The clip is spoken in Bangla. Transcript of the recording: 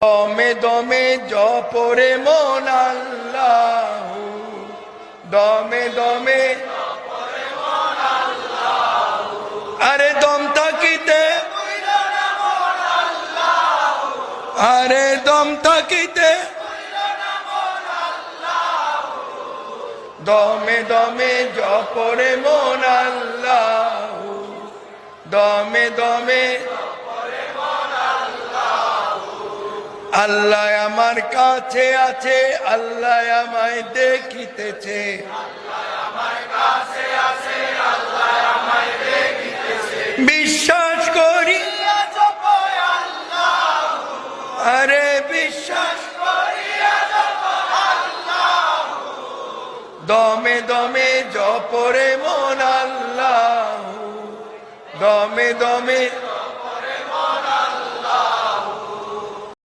দমে দমে জপরে মন আল্লাহ, দমে দমে আরে দম থাকিতে, আরে দম থাকিতে দমে দমে জপরে মন আল্লাহ, দমে দমে আল্লাহ আমার কাছে আছে, আল্লাহ আমায় দেখিতেছে, বিশ্বাস করি আরে বিশ্বাস দমে দমে জপরে মন আল্লাহ, দমে দমে